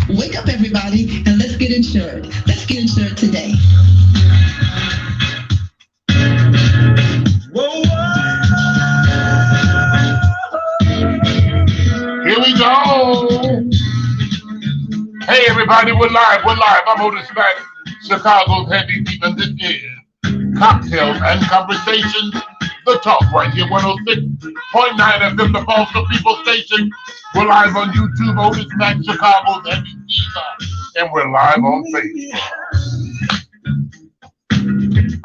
Wake up, everybody, and let's get insured. Let's get insured today. Here we go. Hey, everybody, we're live. I'm Otis Mack, Chicago's heavy beat, and this is Cocktails and Conversations, the talk right here, 106.9 FM, the Boston People Station. We're live on YouTube, Otis Mack, Chicago's heavy beat, and we're live on Facebook.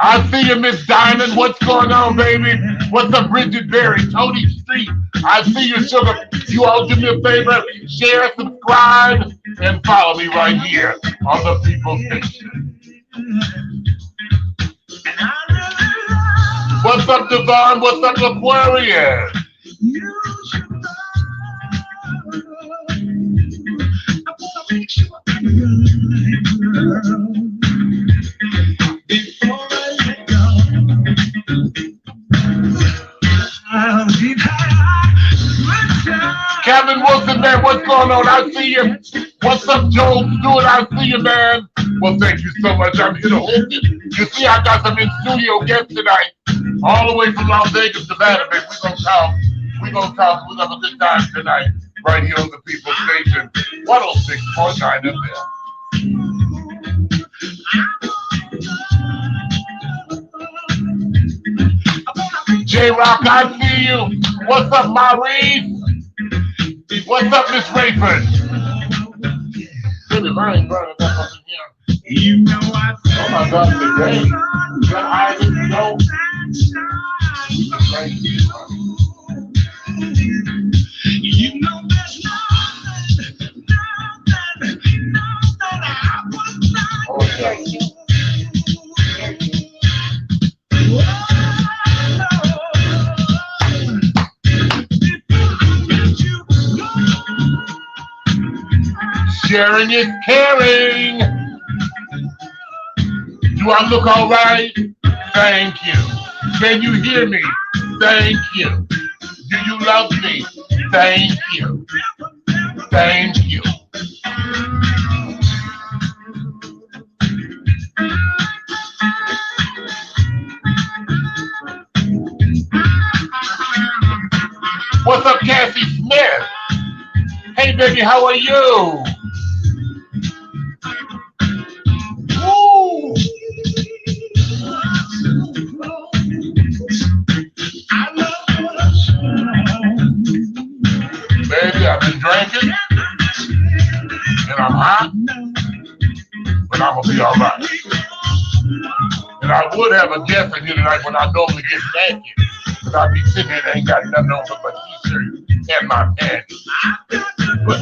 I see you, Miss Diamond. What's going on, baby? What's up, Bridget Berry, Tony Street? I see you, sugar. You all do me a favor, share, subscribe, and follow me right here on the People Station. What's up, Devon? What's up, Aquarius? Kevin Wilson, man, what's going on? I see you. What's up, Joel Stewart? I see you, man. Well, thank you so much. I'm here to hook you. You see, I got some in-studio guests tonight, all the way from Las Vegas, Nevada, man. We're gonna talk. We're gonna have a good time tonight, right here on the People Station, 106.9 FM. J-Rock, I see you. What's up, Maurice? What's up, Miss Rayford? Really burning up up in here. You know I oh my God, the rain. You got high as you know. You know there's nothing I would not do. Sharing is caring. Do I look all right? Thank you. Can you hear me? Thank you. Do you love me? Thank you. Thank you. What's up, Cassie Smith? Hey, baby, how are you? Woo! Baby, I've been drinking, and I'm hot, but I'm gonna be all right. And I would have a guest in here tonight when I normally get naked, because I'd be sitting here and ain't got nothing on but my t-shirt and my panties. But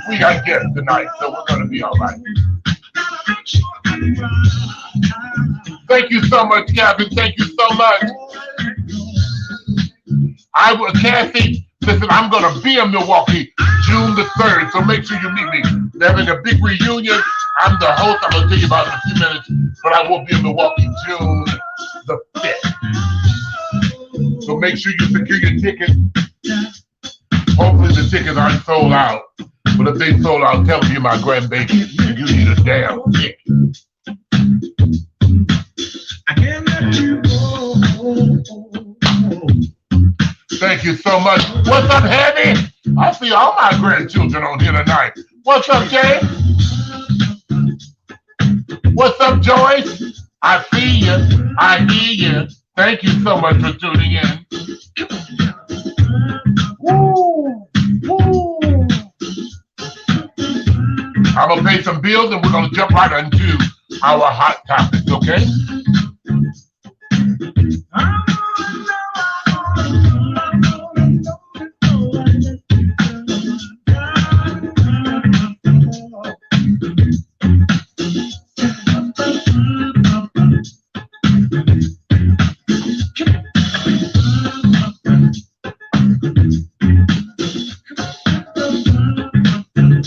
we got guests tonight, so we're gonna be all right. Thank you so much, Captain. Thank you so much. Kathy, listen, I'm going to be in Milwaukee June the 3rd, so make sure you meet me. They're having a big reunion. I'm the host. I'm going to tell you about it in a few minutes, but I will be in Milwaukee June the 5th. So make sure you secure your tickets. Hopefully the tickets aren't sold out. But if they sold out, tell me you're my grandbaby and you need a damn ticket. I can't let you go. Thank you so much. What's up, Heavy? I see all my grandchildren on here tonight. What's up, Jay? What's up, Joyce? I see you. I hear you. Thank you so much for tuning in. Woo! Woo! I'm going to pay some bills and we're going to jump right into our hot topics, okay?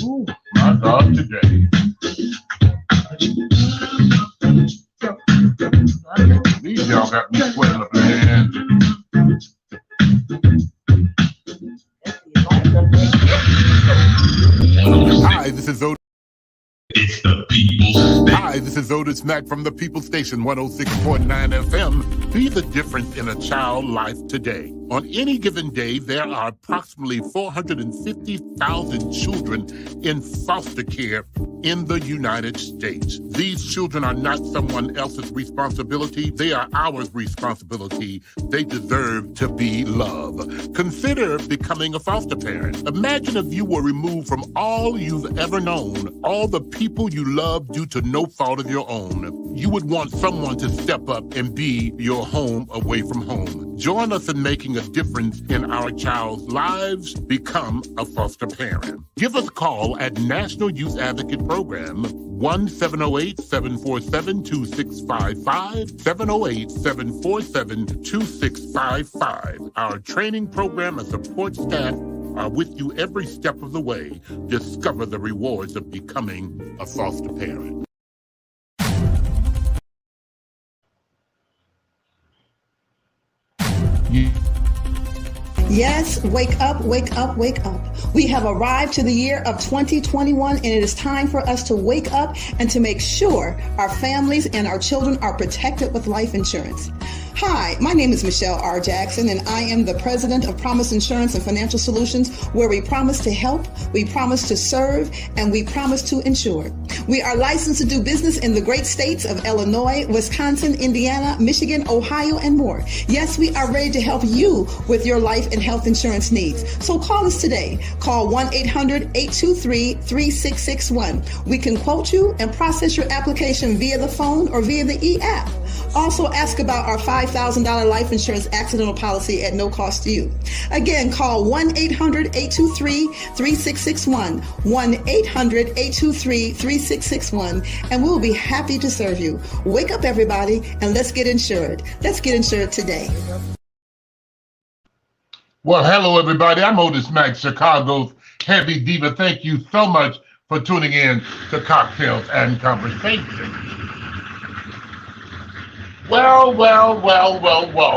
Ooh, my God, today. These y'all got me sweating up their hands. Hi, this is Otis. Hi, this is Otis Mack from the People Station 106.9 FM. Be the difference in a child's life today. On any given day, there are approximately 450,000 children in foster care in the United States. These children are not someone else's responsibility. They are our responsibility. They deserve to be loved. Consider becoming a foster parent. Imagine if you were removed from all you've ever known, all the people you love due to no fault of your own. You would want someone to step up and be your home away from home. Join us in making a difference in our child's lives. Become a foster parent. Give us a call at National Youth Advocate Program, 1-708-747-2655, 708-747-2655. Our training program and support staff are with you every step of the way. Discover the rewards of becoming a foster parent. Yes, wake up, wake up, wake up. We have arrived to the year of 2021, and it is time for us to wake up and to make sure our families and our children are protected with life insurance. Hi, my name is Michelle R. Jackson, and I am the president of Promise Insurance and Financial Solutions, where we promise to help, we promise to serve, and we promise to insure. We are licensed to do business in the great states of Illinois, Wisconsin, Indiana, Michigan, Ohio, and more. Yes, we are ready to help you with your life and health insurance needs. So call us today. Call 1-800-823-3661. We can quote you and process your application via the phone or via the e-app. Also ask about our $5,000 life insurance accidental policy at no cost to you. Again, call 1-800-823-3661, 1-800-823-3661, and we'll be happy to serve you. Wake up, everybody, and let's get insured. Let's get insured today. Well, hello, everybody. I'm Otis Mack, Chicago's heavy diva. Thank you so much for tuning in to Cocktails and Conversation. Well,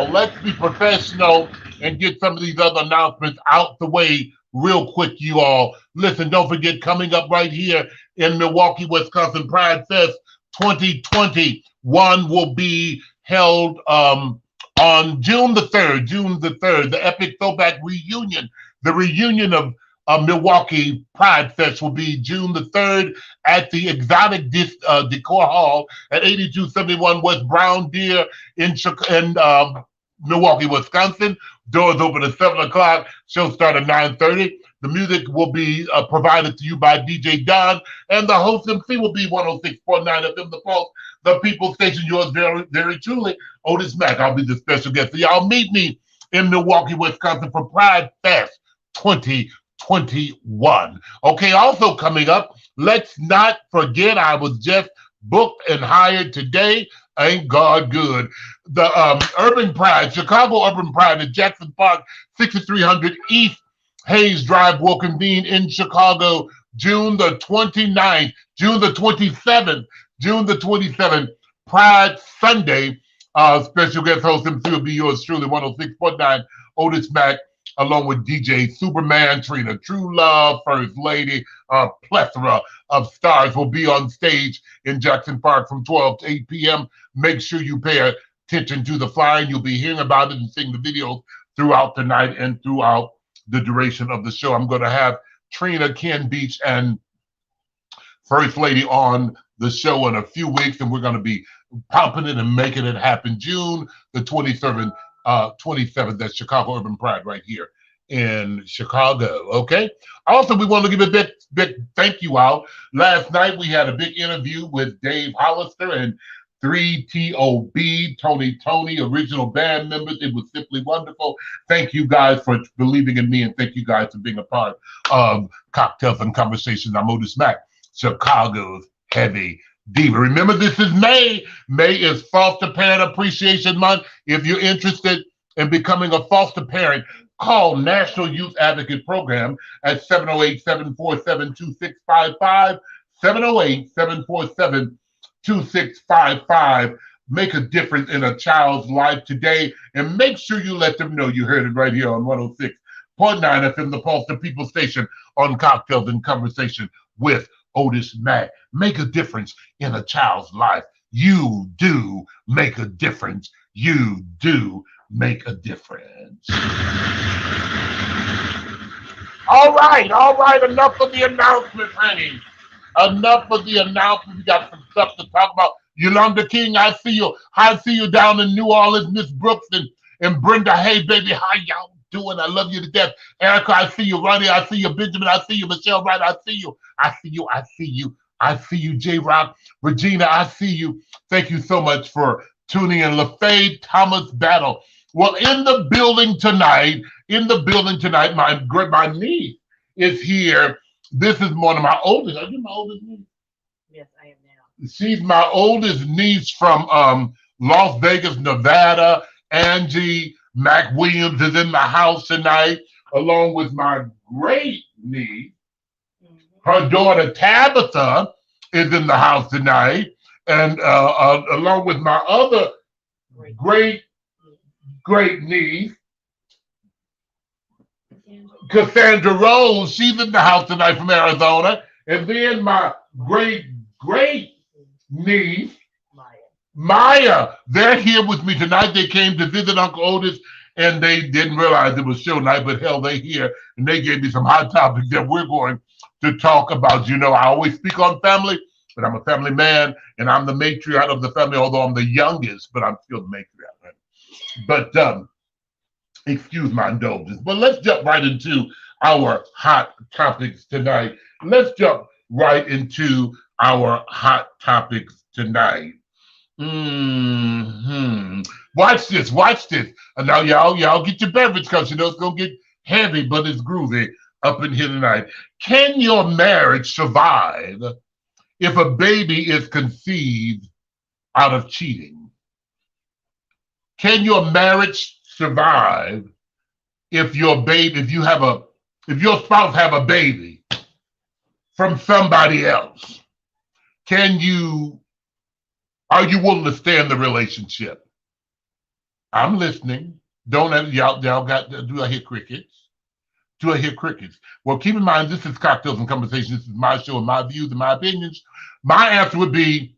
let's be professional and get some of these other announcements out the way real quick, you all. Listen, don't forget, coming up right here in Milwaukee, Wisconsin, Pride Fest 2021 will be held on June the 3rd, the epic throwback reunion. The reunion of Milwaukee Pride Fest will be June the 3rd at the Exotic Decor Hall at 8271 West Brown Deer in Milwaukee, Wisconsin. Doors open at 7 o'clock. Show start at 9:30. The music will be provided to you by DJ Don, and the host MC will be 106.9 FM The Pulse, the People Station. Yours very, very truly, Otis Mack. I'll be the special guest. So y'all meet me in Milwaukee, Wisconsin for Pride Fest 2021. Okay, also coming up, let's not forget, I was just booked and hired today. Ain't God good. The Urban Pride, Chicago Urban Pride at Jackson Park, 6300 East Hayes Drive will convene in Chicago June the 29th, June the 27th, Pride Sunday. Special guest host MC will be yours truly, 106.9 Otis Mack, along with DJ Superman, Trina True Love, First Lady, a plethora of stars will be on stage in Jackson Park from 12 to 8 p.m. Make sure you pay attention to the flyer. You'll be hearing about it and seeing the videos throughout the night and throughout the duration of the show. I'm going to have Trina, Ken Beach, and First Lady on the show in a few weeks, and we're going to be pumping it and making it happen. June the 27th, at Chicago Urban Pride right here in Chicago. Okay. Also, we want to give a big thank you out. Last night we had a big interview with Dave Hollister and 3TOB, Tony, original band members. It was simply wonderful. Thank you guys for believing in me, and thank you guys for being a part of Cocktails and Conversations. I'm Otis Mack, Chicago's heavy diva. Remember, this is May. May is Foster Parent Appreciation Month. If you're interested in becoming a foster parent, call National Youth Advocate Program at 708-747-2655, 708-747-2655. Make a difference in a child's life today, and make sure you let them know you heard it right here on 106.9 FM, The Pulse, the People Station, on Cocktails and Conversation with Otis Mack. Make a difference in a child's life. You do make a difference. You do make a difference. All right. Enough of the announcements, honey. Enough of the announcements. We got some stuff to talk about. Yolanda King, I see you. I see you down in New Orleans, Miss Brooks and Brenda. Hey, baby, how y'all doing? I love you to death. Erica, I see you. Ronnie, I see you. Benjamin, I see you. Michelle Wright, I see you. I see you. I see you. I see you. J Rock, Regina, I see you. Thank you so much for tuning in. LaFaye Thomas Battle. Well, in the building tonight, my niece is here. This is one of my oldest. Are you my oldest niece? Yes, I am now. She's my oldest niece from Las Vegas, Nevada. Angie McWilliams is in the house tonight, along with my great niece. Her daughter Tabitha is in the house tonight, and along with my other great niece, Cassandra Rose. She's in the house tonight from Arizona, and then my great niece Maya. They're here with me tonight. They came to visit Uncle Otis, and they didn't realize it was show night, but hell, they here, and they gave me some hot topics that we're going to talk about. You know, I always speak on family, but I'm a family man, and I'm the matriarch of the family, although I'm the youngest, but I'm still the matriarch. Right? But excuse my indulgence. But let's jump right into our hot topics tonight. Watch this. Now, y'all get your beverage because you know it's gonna get heavy, but it's groovy up in here tonight. Can your marriage survive if a baby is conceived out of cheating? Can your marriage survive if your spouse have a baby from somebody else? Are you willing to stay in the relationship? I'm listening. Y'all got, do I hear crickets? Well, keep in mind, this is Cocktails and Conversations. This is my show and my views and my opinions. My answer would be,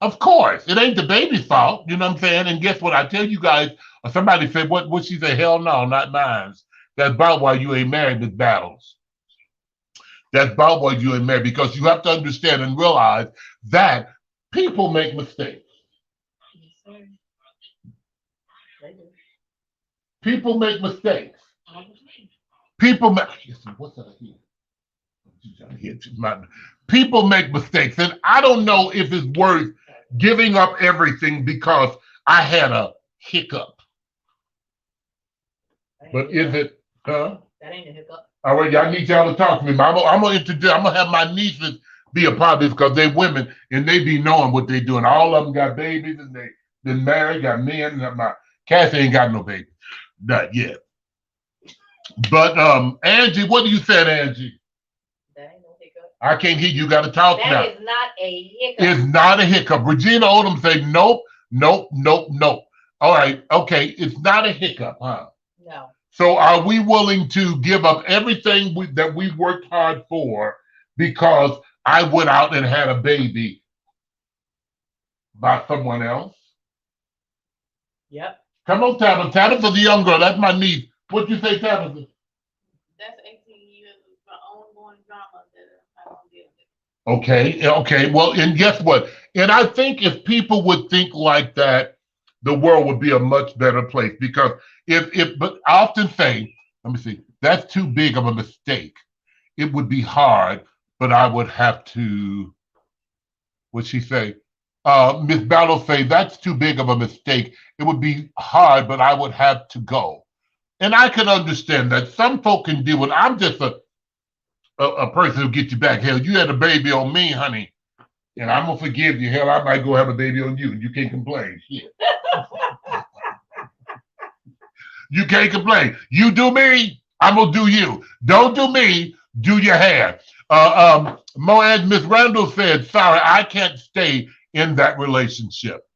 of course, it ain't the baby's fault. You know what I'm saying? And guess what? I tell you guys, somebody said, what she said? Hell no, not mine. That's about why you ain't married, Miss Battles. That's about why you ain't married, because you have to understand and realize that people make mistakes. People make mistakes. People make mistakes, and I don't know if it's worth giving up everything because I had a hiccup. But is it? That ain't a hiccup. All right, y'all need y'all to talk to me. I'm gonna have my nieces be a part of this because they're women and they be knowing what they're doing. All of them got babies and they been married, got men. And my Cassie ain't got no baby, not yet. But Angie, what do you say, Angie? That ain't no hiccup. I can't hear you. You got to talk now. That is not a hiccup. It's not a hiccup. Regina Odom say nope. All right, okay, it's not a hiccup, huh? No. So are we willing to give up everything that we worked hard for because I went out and had a baby by someone else? Yep. Come on, Tabitha. Tabitha's the young girl. That's my niece. What'd you say, Tabitha? That's 18 years of ongoing drama that I don't deal with. Okay. Well, and guess what? And I think if people would think like that, the world would be a much better place. Because but I often say, let me see, that's too big of a mistake. It would be hard, but I would have to, what'd she say? Miss Battle say, that's too big of a mistake. It would be hard, but I would have to go. And I can understand that. Some folk can deal with it. I'm just a person who gets you back. Hell, you had a baby on me, honey, and I'm going to forgive you. Hell, I might go have a baby on you, and you can't complain. Shit. You can't complain. You do me, I'm going to do you. Don't do me, do your hair. Moaz, Miss Randall said, sorry, I can't stay in that relationship.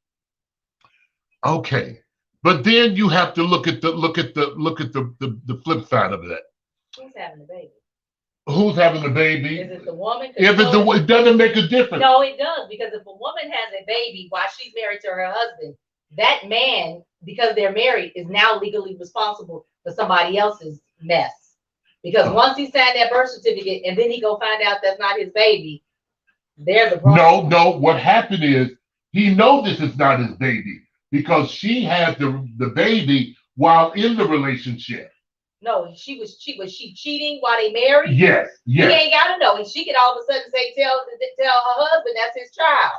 Okay. But then you have to look at the flip side of that. Who's having a baby? Who's having the baby? Is it the woman? 'Cause If it's it doesn't make a difference. no, it does, because if a woman has a baby while she's married to her husband, that man, because they're married, is now legally responsible for somebody else's mess. Because once he signed that birth certificate and then he go find out that's not his baby, there's a problem. No. What happened is he knows this is not his baby because she had the baby while in the relationship. No, was she cheating while they married? Yes. He ain't gotta know, and she could all of a sudden say, tell her husband that's his child.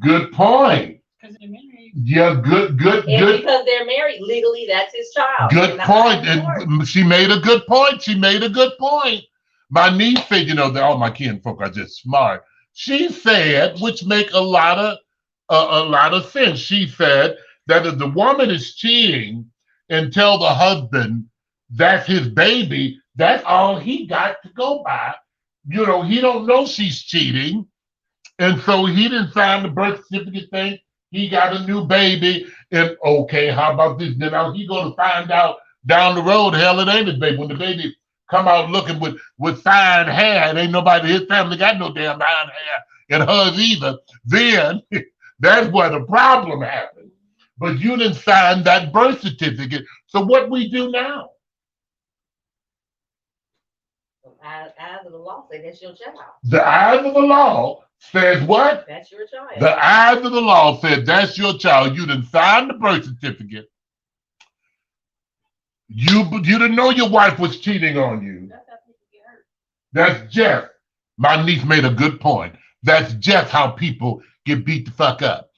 Good point. Because they're married. Yeah, good. And because they're married, legally that's his child. Good point. And she made a good point. My niece said, that all my kinfolk are just smart. She said, which make a lot of sense. She said that if the woman is cheating and tell the husband that's his baby, that's all he got to go by. He don't know she's cheating. And so he didn't sign the birth certificate thing. He got a new baby. And okay, how about this? Now he gonna find out down the road, hell, it ain't his baby. When the baby come out looking with fine hair, and ain't nobody, his family got no damn fine hair, and hers either, then that's where the problem happens. But you didn't sign that birth certificate. So what we do now? Eyes of the law say that's your child. The eyes of the law says what? That's your child. The eyes of the law said that's your child. You didn't sign the birth certificate. You didn't know your wife was cheating on you. That's how people get hurt. That's just, my niece made a good point. That's just how people get beat the fuck up.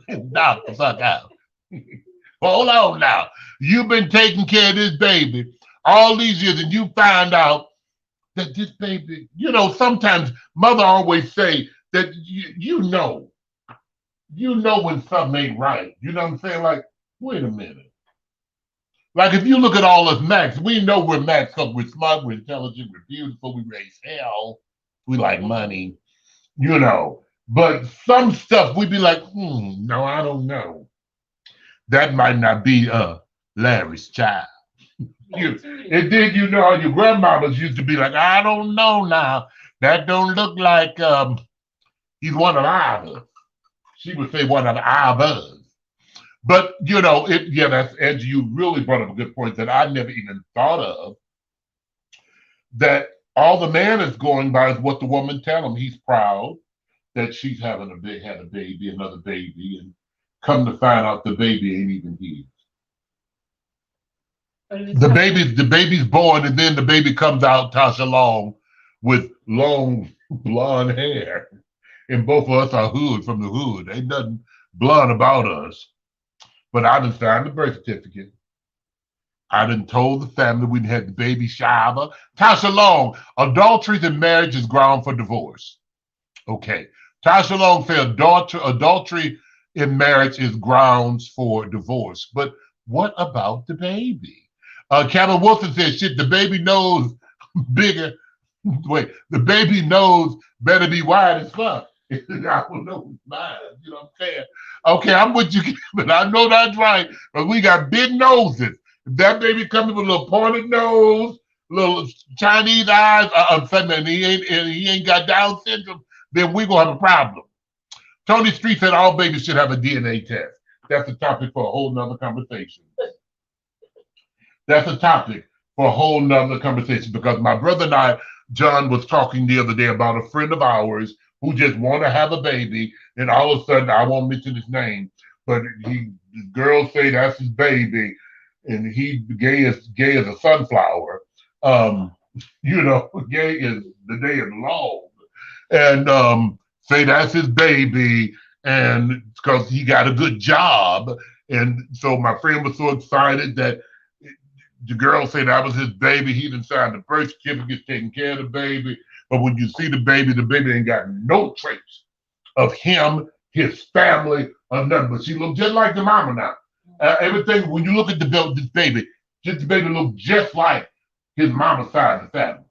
Knock the fuck out. Hold on now. You've been taking care of this baby all these years and you find out that this baby, sometimes mother always say that you know when something ain't right. You know what I'm saying? Like, wait a minute. Like if you look at all us Macs, we know we're Macs because we're smart, we're intelligent, we're beautiful, we raise hell, we like money, But some stuff we'd be like, no, I don't know. That might not be Larry's child. And then how your grandmamas used to be like, I don't know now. That don't look like he's one of ours. She would say one of ours. But that's Angie, you really brought up a good point that I never even thought of. That all the man is going by is what the woman tell him. He's proud that she's had a baby, another baby, and come to find out the baby ain't even his. The baby's born, and then the baby comes out, Tasha Long, with long blonde hair. And both of us are hood from the hood. Ain't nothing blonde about us. But I done signed the birth certificate. I done told the family we had the baby shower. Tasha Long, adultery in marriage is ground for divorce. Okay. Tasha Long said adultery in marriage is grounds for divorce. But what about the baby? Kevin Wilson said, shit, the baby nose bigger. Wait, the baby nose better be wide as fuck. I don't know mine, you know what I'm saying? Okay, I'm with you, but I know that's right, because we got big noses. If that baby comes with a little pointed nose, little Chinese eyes, and he ain't got Down syndrome, then we gonna have a problem. Tony Street said all babies should have a DNA test. That's a topic for a whole nother conversation. That's a topic for a whole nother conversation, because my brother and I, John, was talking the other day about a friend of ours who just want to have a baby, and all of a sudden, I won't mention his name, but the girls say that's his baby, and he gay as a sunflower. Gay is the day is long, and say that's his baby, and because he got a good job, and so my friend was so excited that the girl said that was his baby. He didn't sign the birth certificate, taking care of the baby. But when you see the baby ain't got no trace of him, his family, or nothing. But she looked just like the mama now. Everything, when you look at this baby, the baby looked just like his mama's side of the family.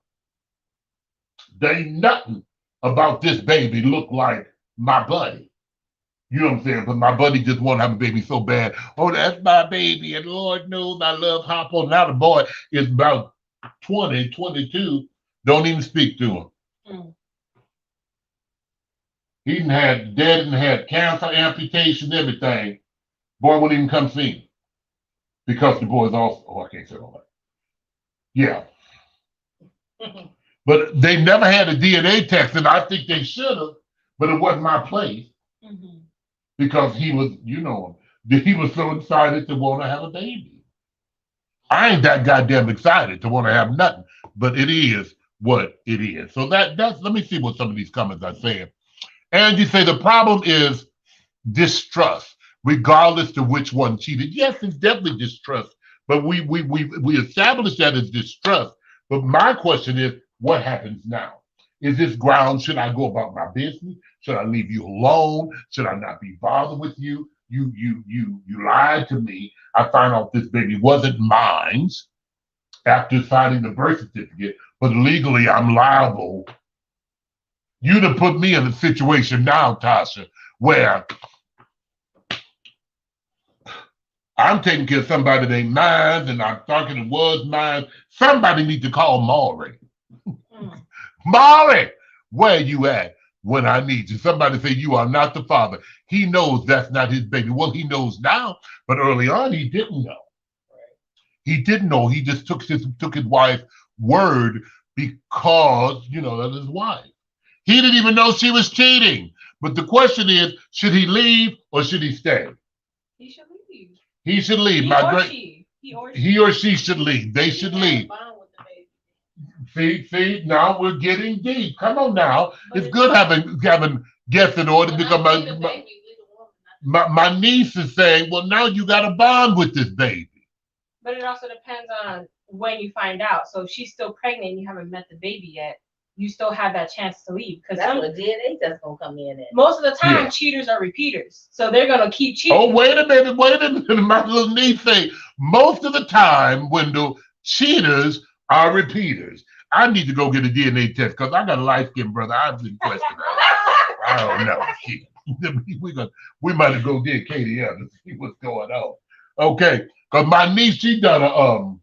There ain't nothing about this baby look like my buddy. You know what I'm saying? But my buddy just want to have a baby so bad. Oh, that's my baby. And Lord knows I love Hoppo. Now the boy is about 20, 22, don't even speak to him. Mm. He done had dead and had cancer, amputation, everything. Boy wouldn't even come see him. Because the boy's also, oh, I can't say all that. Yeah. But they never had a DNA test, and I think they should have, but it wasn't my place. Mhm. Because he was, you know, he was so excited to want to have a baby. I ain't that goddamn excited to want to have nothing, but it is what it is. So that's, let me see what some of these comments are saying. And you say the problem is distrust, regardless to which one cheated. Yes, it's definitely distrust, but we established that as distrust. But my question is, what happens now? Is this ground? Should I go about my business? Should I leave you alone? Should I not be bothered with you? You lied to me. I find out this baby wasn't mine after signing the birth certificate, but legally I'm liable. You done put me in a situation now, Tasha, where I'm taking care of somebody that ain't mine, and I'm talking it was mine. Somebody need to call Maury. Maury, where you at when I need you? Somebody say you are not the father. He knows that's not his baby. Well, he knows now, but early on he didn't know. He didn't know. He just took his wife's word because, you know, that's his wife. He didn't even know she was cheating. But the question is, should he leave or should he stay? He should leave. He should leave. He or she should leave. They should leave. See, now we're getting deep. Come on now. It's good having guests in order because my niece is saying, well, now you got a bond with this baby. But it also depends on when you find out. So if she's still pregnant and you haven't met the baby yet, you still have that chance to leave. Because that's what DNA test gonna come in at. Most of the time, cheaters are repeaters. So they're gonna keep cheating. Oh, wait a minute. My little niece say, most of the time, Wendell, cheaters are repeaters. I need to go get a DNA test because I got a light-skinned brother. I've been questioning that. I don't know. We might have go get Katie out to see what's going on. Okay, because my niece, she done a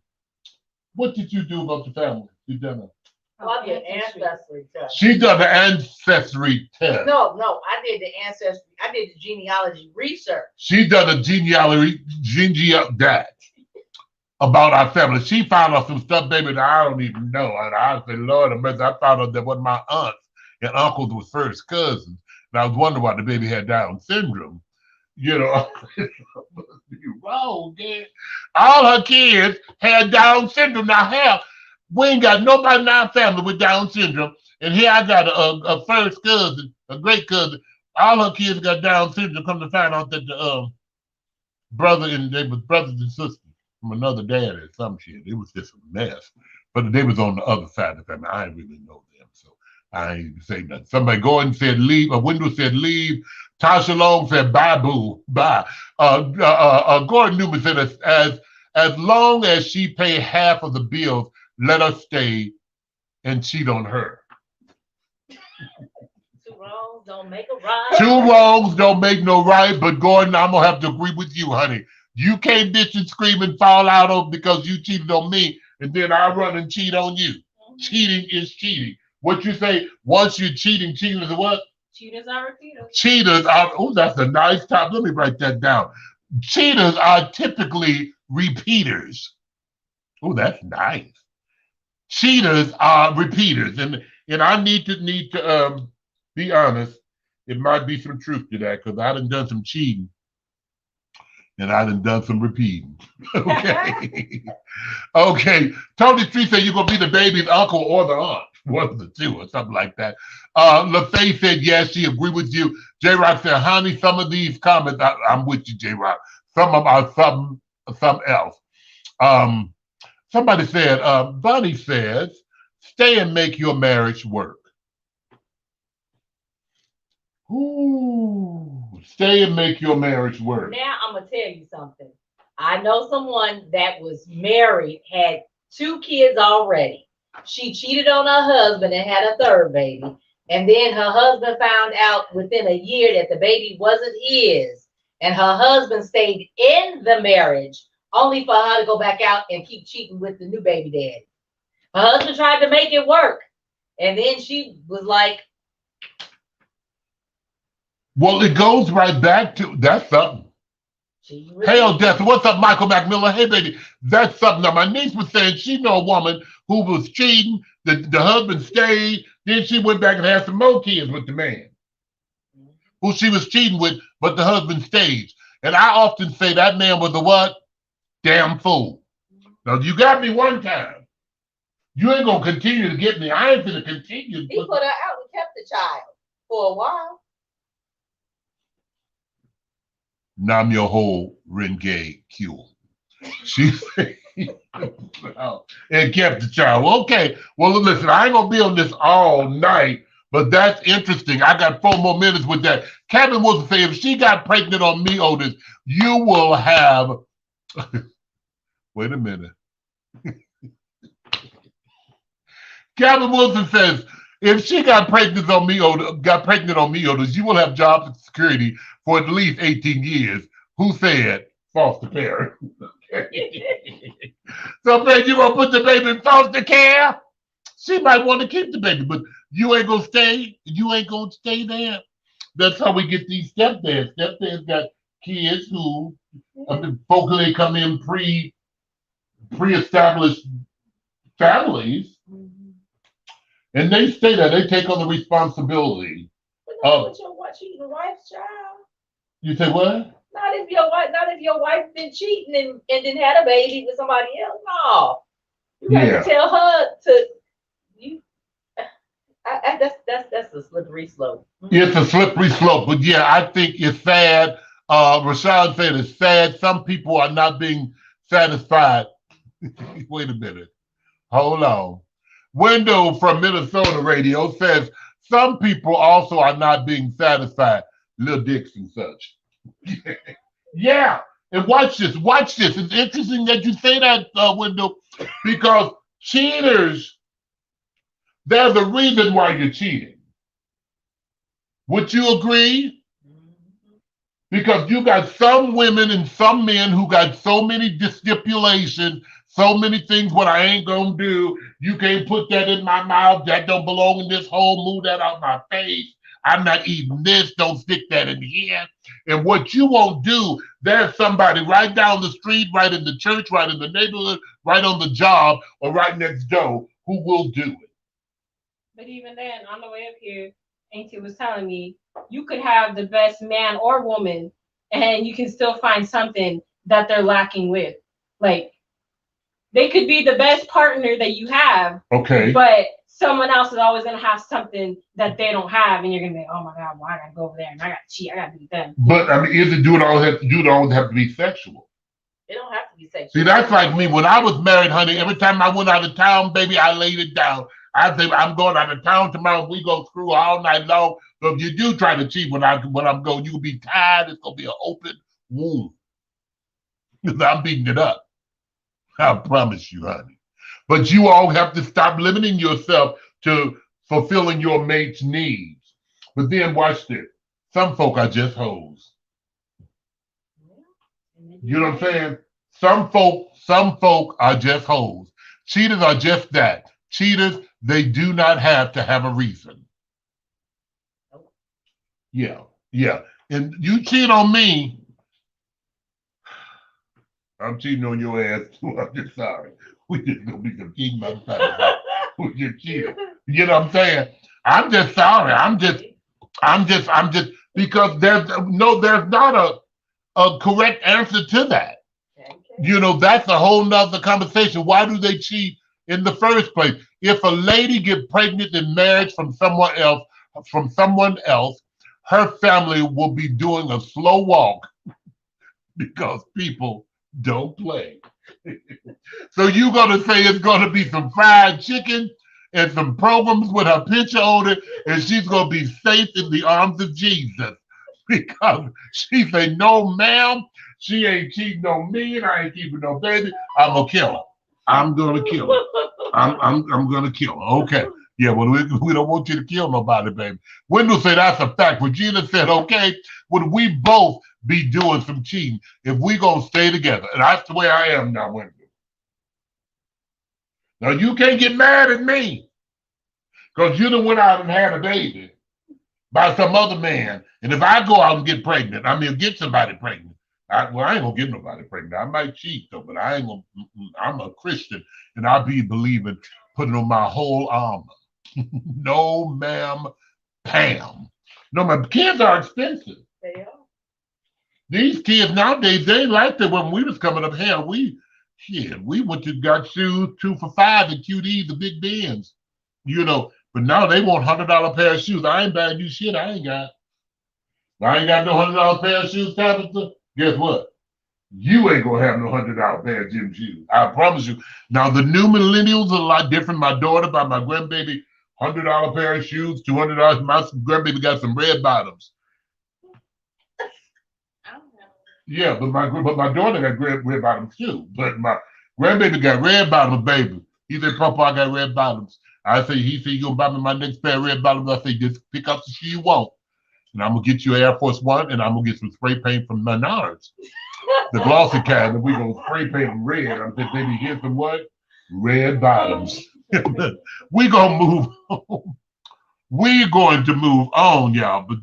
what did you do about the family? You done a your ancestry test. She done the ancestry test. No, I did the ancestry. I did the genealogy research. She done a genealogy that about our family. She found out some stuff, baby, that I don't even know. And I said, Lord, I found out that what my aunts and uncles were first cousins. And I was wondering why the baby had Down syndrome. You know, you're wrong, man. All her kids had Down syndrome. Now, hell, we ain't got nobody in our family with Down syndrome. And here I got a first cousin, a great cousin. All her kids got Down syndrome. Come to find out that the they was brothers and sisters from another dad or some shit. It was just a mess. But they was on the other side of the family. I didn't really know them, so I ain't even say nothing. Somebody Gordon said leave. A window said leave. Tasha Long said bye, boo, bye. Gordon Newman said as long as she pay half of the bills, let her stay and cheat on her. Two wrongs don't make a right. Two wrongs don't make no right. But Gordon, I'm gonna have to agree with you, honey. You can't bitch and scream and fall out of because you cheated on me, and then I run and cheat on you. Mm-hmm. Cheating is cheating. What you say? Once you're cheating is what? Cheaters are repeaters. Cheaters are. Oh, that's a nice top. Let me write that down. Cheaters are typically repeaters. Oh, that's nice. Cheaters are repeaters, and I need to be honest. It might be some truth to that because I done some cheating. And I done some repeating. Okay. Okay. Tony Street said you're going to be the baby's uncle or the aunt. One of the two or something like that. LaFay said, yes, she agreed with you. J-Rock said, honey, some of these comments, I'm with you, J-Rock. Some of them are some else. Somebody said, Bunny says, stay and make your marriage work. Ooh, stay and make your marriage work. Now I'm gonna tell you something. I know someone that was married, had 2 kids already. She cheated on her husband and had a 3rd baby. And then her husband found out within a year that the baby wasn't his. And her husband stayed in the marriage only for her to go back out and keep cheating with the new baby daddy. Her husband tried to make it work. And then she was like, well, it goes right back to that's something. Hell, death. What's up, Michael McMillan? Hey, baby, that's something. Now, my niece was saying she know a woman who was cheating. The husband stayed. Then she went back and had some more kids with the man who she was cheating with, but the husband stayed. And I often say that man was a what? Damn fool. Now, you got me one time. You ain't going to continue to get me. I ain't going to continue. He put her out and kept the child for a while. Nam your whole renegade Q. She said, and kept the child. Okay. Well, listen, I ain't going to be on this all night, but that's interesting. I got 4 more minutes with that. Kevin Wilson said, if she got pregnant on me, Otis, you will have. Wait a minute. Kevin Wilson says, if she got pregnant on me, Otis, you will have job security for at least 18 years. Who said foster parent? So, man, you gonna put the baby in foster care? She might want to keep the baby, but you ain't gonna stay. You ain't gonna stay there. That's how we get these stepdads. Stepdads got kids who, folks, they come in pre-established families, and they stay there. They take on the responsibility. But not with your cheating wife's child. You say what? Not if your wife been cheating and then had a baby with somebody else. No, you have to tell her to. That's a slippery slope. It's a slippery slope, but yeah, I think it's sad. Rashad said it's sad. Some people are not being satisfied. Wait a minute. Hold on. Window from Minnesota Radio says some people also are not being satisfied. Little dicks and such. Yeah. And watch this. It's interesting that you say that, Window, because cheaters, there's a reason why you're cheating. Would you agree? Because you got some women and some men who got so many stipulations, so many things what I ain't gonna do. You can't put that in my mouth. That don't belong in this hole. Move that out my face. I'm not eating this. Don't stick that in here. And what you won't do, there's somebody right down the street, right in the church, right in the neighborhood, right on the job, or right next door who will do it. But even then, on the way up here, Auntie was telling me, you could have the best man or woman, and you can still find something that they're lacking with. Like, they could be the best partner that you have. Okay. But someone else is always going to have something that they don't have, and you're going to be, oh my God, well, I got to go over there, and I got to cheat, I got to do them. But, I mean, do it all have to be sexual? It don't have to be sexual. See, that's like me. When I was married, honey, every time I went out of town, baby, I laid it down. I say, I'm going out of town tomorrow. We go screw all night long. So if you do try to cheat when I'm going, you'll be tired. It's going to be an open wound. Because I'm beating it up. I promise you, honey. But you all have to stop limiting yourself to fulfilling your mate's needs. But then watch this. Some folk are just hoes. You know what I'm saying? Some folk are just hoes. Cheaters are just that. Cheaters, they do not have to have a reason. Yeah. And you cheat on me, I'm cheating on your ass too. I'm just sorry. We just gonna be some cheating motherfuckers. We just cheating. You know what I'm saying? I'm just sorry. I'm just because there's not a correct answer to that. Okay. You know, that's a whole nother conversation. Why do they cheat in the first place? If a lady get pregnant in marriage from someone else, her family will be doing a slow walk because people don't play. So you're going to say it's going to be some fried chicken and some programs with her picture on it, and she's going to be safe in the arms of Jesus. Because she say, no, ma'am, she ain't cheating on me, and I ain't keeping no baby. I'm going to kill her. I'm going to kill her. I'm going to kill her. Okay. Yeah, well, we don't want you to kill nobody, baby. Wendell said that's a fact. Regina said, okay, would we both be doing some cheating if we going to stay together? And that's the way I am now, Wendell. Now you can't get mad at me because you done went out and had a baby by some other man. And if I go out and get pregnant, I mean, get somebody pregnant. I ain't gonna get nobody pregnant. I might cheat though, but I ain't gonna. I'm a Christian, and I be believing, putting on my whole armor. No, ma'am, Pam. No, my kids are expensive. They are. These kids nowadays, they ain't like that when we was coming up here. We went to got shoes 2 for $5 at QD, the big Bens, But now they want $100 pair of shoes. I ain't buying you shit. I ain't got no $100 pair of shoes, Tabitha. Guess what? You ain't gonna have no $100 pair of gym shoes. I promise you. Now the new millennials are a lot different. My daughter, by my grandbaby, $100 pair of shoes, $200. My grandbaby got some red bottoms. Yeah, but my daughter got red bottoms too. But my grandbaby got red bottoms, baby. He said, Papa, I got red bottoms. He said, you gonna buy me my next pair of red bottoms? I said, just pick up the shoe you want. And I'm gonna get you Air Force One, and I'm gonna get some spray paint from Menards. The glossy kind, and we gonna spray paint them red. I said, baby, here's some what? Red bottoms. We gonna move on. We're going to move on, y'all. But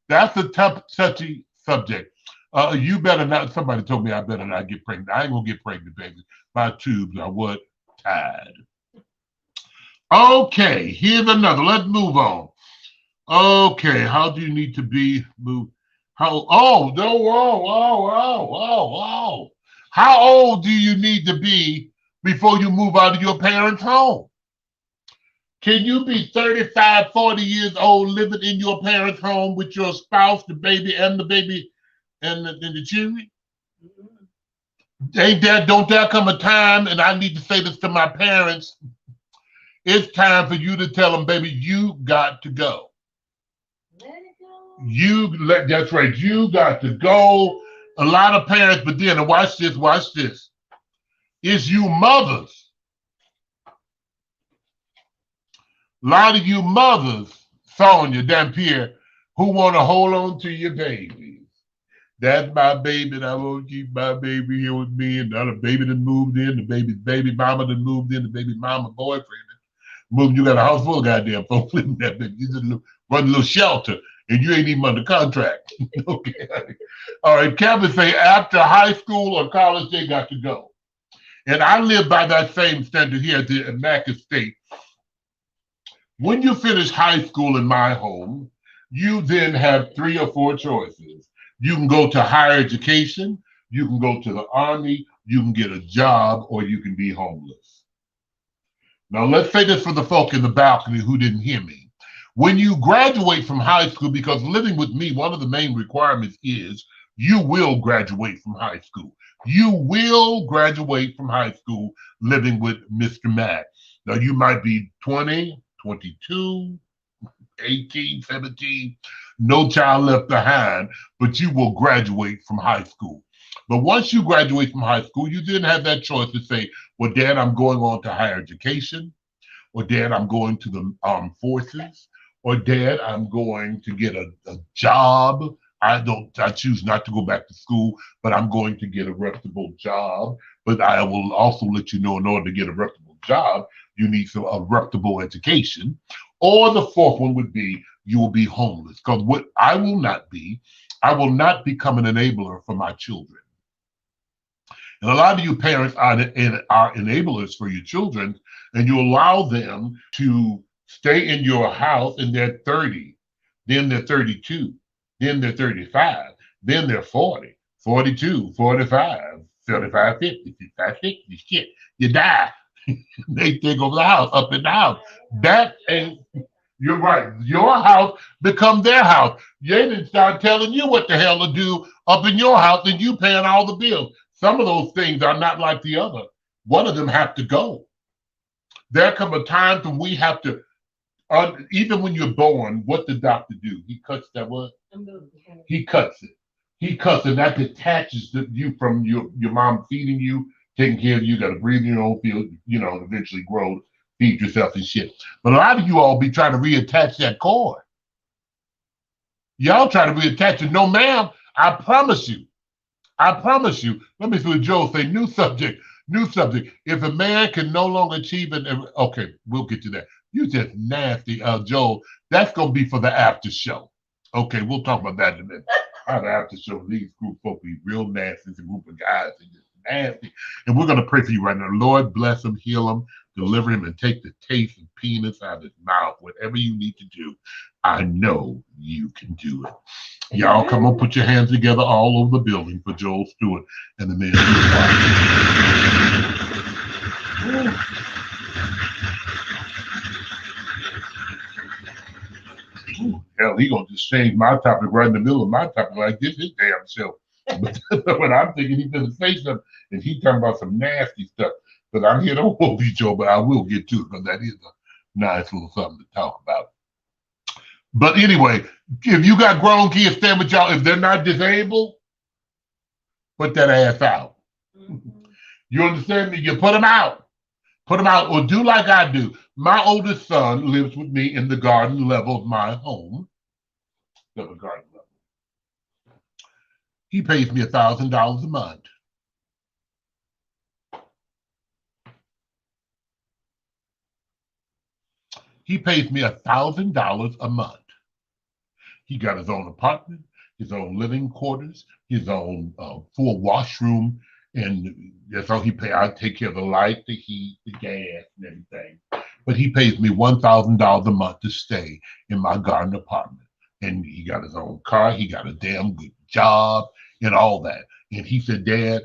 that's a touchy subject. You better not. Somebody told me I better not get pregnant. I ain't gonna get pregnant, baby. My tubes are what? Tied. Okay, here's another. Let's move on. Okay, how do you need to be moved? Whoa. How old do you need to be before you move out of your parents' home? Can you be 35, 40 years old living in your parents' home with your spouse, the baby, and the children? Don't there come a time, and I need to say this to my parents, it's time for you to tell them, baby, you got to go. Let it go. That's right, you got to go. A lot of parents, but then, watch this. It's you mothers. A lot of you mothers, Sonia, Dampier, who want to hold on to your babies. That's my baby, and I want to keep my baby here with me. And the other baby that moved in, the baby's baby mama that moved in, the baby mama boyfriend moved. You got a house full of goddamn folks living that baby. You just run a little shelter, and you ain't even under contract. Okay. All right, Kevin say after high school or college, they got to go. And I live by that same standard here at the Mack Estate. When you finish high school in my home, you then have 3 or 4 choices. You can go to higher education, you can go to the Army, you can get a job, or you can be homeless. Now, let's say this for the folk in the balcony who didn't hear me. When you graduate from high school, because living with me, one of the main requirements is you will graduate from high school. You will graduate from high school living with Mr. Mack. Now, you might be 20, 22, 18, 17, no child left behind, but you will graduate from high school. But once you graduate from high school, you then have that choice to say, well, Dad, I'm going on to higher education, or Dad, I'm going to the armed forces, or Dad, I'm going to get a job. I choose not to go back to school, but I'm going to get a reputable job. But I will also let you know, in order to get a reputable job, you need a reputable education. Or the fourth one would be you will be homeless. Because what I will not become an enabler for my children. And a lot of you parents are enablers for your children, and you allow them to stay in your house, and they're 30, then they're 32, then they're 35, then they're 40, 42, 45, 35, 50, 55, 60, shit. You die. They take over the house, up in the house. That ain't, you're right. Your house become their house. They didn't start telling you what the hell to do up in your house, and you paying all the bills. Some of those things are not like the other. One of them have to go. There come a time when we have to, even when you're born, what the doctor do? He cuts that what? He cuts it. He cuts it. That detaches you from your mom feeding you, taking care of you. You got to breathe in your own field, eventually grow, feed yourself and shit. But a lot of you all be trying to reattach that cord. Y'all try to reattach it. No, ma'am, I promise you. Let me see what Joe say. New subject. New subject. If a man can no longer achieve it, okay, we'll get to that. You just nasty, Joel. That's gonna be for the after show. Okay, we'll talk about that in a minute. How the after show, these group folk be real nasty. It's a group of guys and just nasty. And we're gonna pray for you right now. Lord, bless him, heal him, deliver him, and take the taste and penis out of his mouth. Whatever you need to do, I know you can do it. Y'all come on, put your hands together all over the building for Joel Stewart and the men. Hell, he gonna just change my topic right in the middle of my topic like this his damn show. But when I'm thinking he's gonna say something and he talking about some nasty stuff, but I'm here to whoop you, Joe, but I will get to it because that is a nice little something to talk about. But anyway, if you got grown kids staying with y'all, if they're not disabled, put that ass out. You understand me? You put them out. Put them out, or do like I do. My oldest son lives with me in the garden level of my home. The garden level. He pays me $1,000 a month. He pays me $1,000 a month. He got his own apartment, his own living quarters, his own full washroom, and that's all he pay. I take care of the light, the heat, the gas, and everything. But he pays me $1,000 a month to stay in my garden apartment. And he got his own car, he got a damn good job, and all that. And he said, Dad,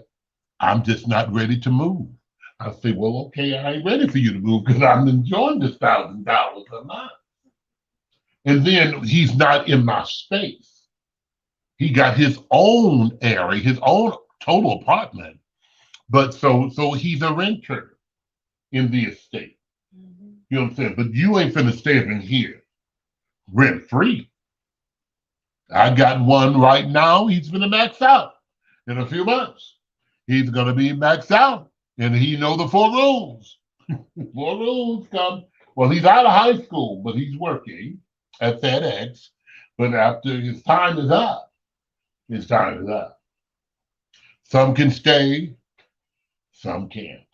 I'm just not ready to move. I say, well, okay, I ain't ready for you to move because I'm enjoying this $1,000 a month. And then he's not in my space. He got his own area, his own total apartment. But so he's a renter in the estate. You know what I'm saying? But you ain't finna stay up in here rent free. I got one right now. He's gonna max out in a few months. He's gonna be maxed out, and he know the 4 rules. 4 rules come. Well, he's out of high school, but he's working at FedEx. But after his time is up, his time is up. Some can stay, some can't.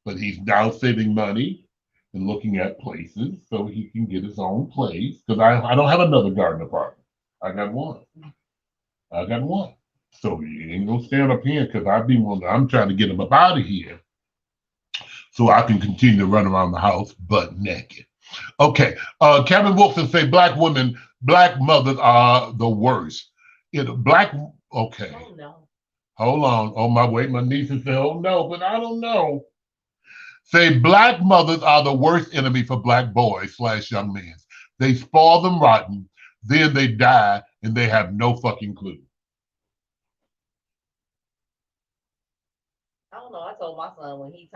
But he's now saving money and looking at places so he can get his own place. Because I don't have another garden apartment. I got one. So you ain't gonna stand up here because I'm trying to get him up out of here so I can continue to run around the house butt naked. Okay. Kevin Wilson say black mothers are the worst. Okay. Oh no. Hold on. My niece said, oh no, but I don't know. Say black mothers are the worst enemy for black boys / young men. They spoil them rotten, then they die, and they have no fucking clue. I don't know. I told my son when he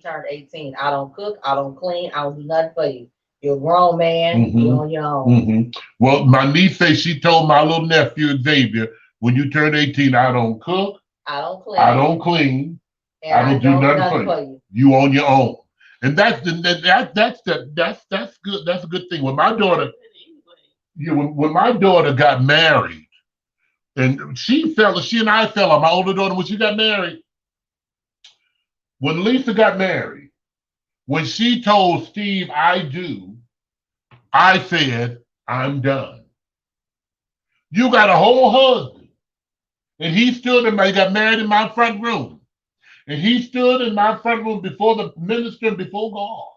turned 18, I don't cook, I don't clean, I don't do nothing for you. You're a grown man, you're on your own. Well, my niece says she told my little nephew Xavier, when you turn 18, I don't cook, I don't clean, and I don't do nothing for you. You on your own. And that's good. That's a good thing. When my daughter got married, and she and I fell on my older daughter when she got married. When Lisa got married, when she told Steve I do, I said, I'm done. You got a whole husband. And he got married in my front room. And he stood in my front room before the minister and before God.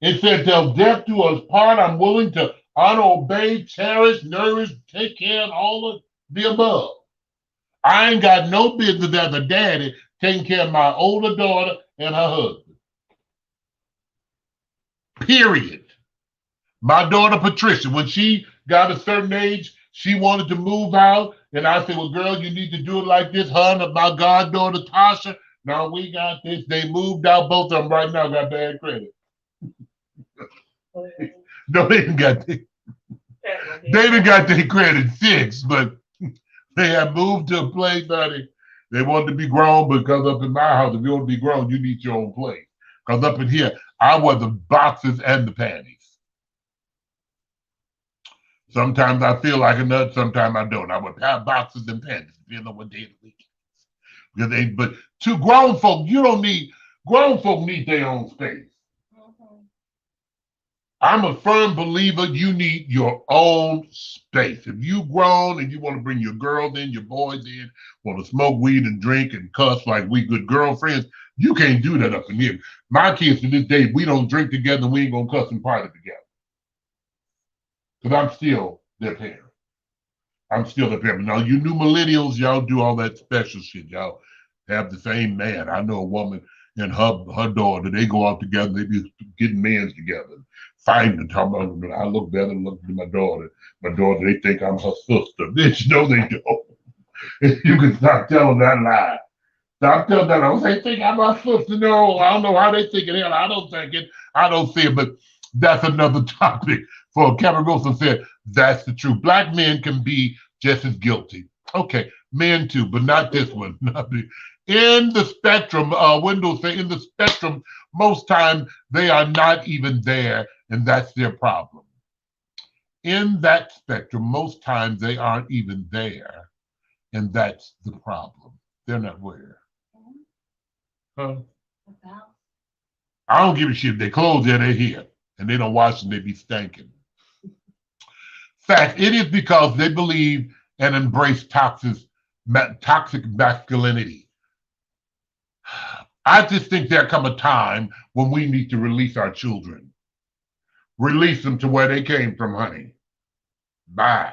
And said, till death do us part, I'm willing to honor, obey, cherish, nourish, take care of all of the above. I ain't got no business as a daddy taking care of my older daughter and her husband. Period. My daughter Patricia, when she got a certain age, she wanted to move out. And I said, well, girl, you need to do it like this. Her and my goddaughter Tasha, now we got this. They moved out, both of them right now got bad credit. No, they didn't got their credit fixed, but they have moved to a place, buddy. They wanted to be grown because up in my house, if you want to be grown, you need your own place. Because up in here, I wear the boxes and the panties. Sometimes I feel like a nut, sometimes I don't. I wear boxes and panties, depending on what day of the week. But two grown folk, grown folk need their own space. I'm a firm believer you need your own space. If you grown and you want to bring your girls in, your boys in, want to smoke weed and drink and cuss like we good girlfriends, you can't do that up in here. My kids to this day, we don't drink together, we ain't gonna cuss and party together. Because I'm still their parent. I'm still their parent. Now, you new millennials, y'all do all that special shit. Y'all have the same man. I know a woman and her daughter, they go out together, they be getting mans together. Fighting and talking about, I look better than looking to my daughter. My daughter, they think I'm her sister. Bitch, no, they don't. You can stop telling that lie. Stop telling that lie. They think I'm her sister. No, I don't know how they think it. Hell, I don't think it. I don't see it. But that's another topic. For Kevin Wilson said, that's the truth. Black men can be just as guilty. Okay, men too, but not this one. In the spectrum, Windows say in the spectrum, most times they are not even there, and that's their problem. In that spectrum, most times they aren't even there, and that's the problem. They're not where. Huh? I don't give a shit. If they clothes there, they're here, and they don't wash and they be stinking. Fact, it is because they believe and embrace toxic masculinity. I just think there come a time when we need to release our children. Release them to where they came from, honey. Bye.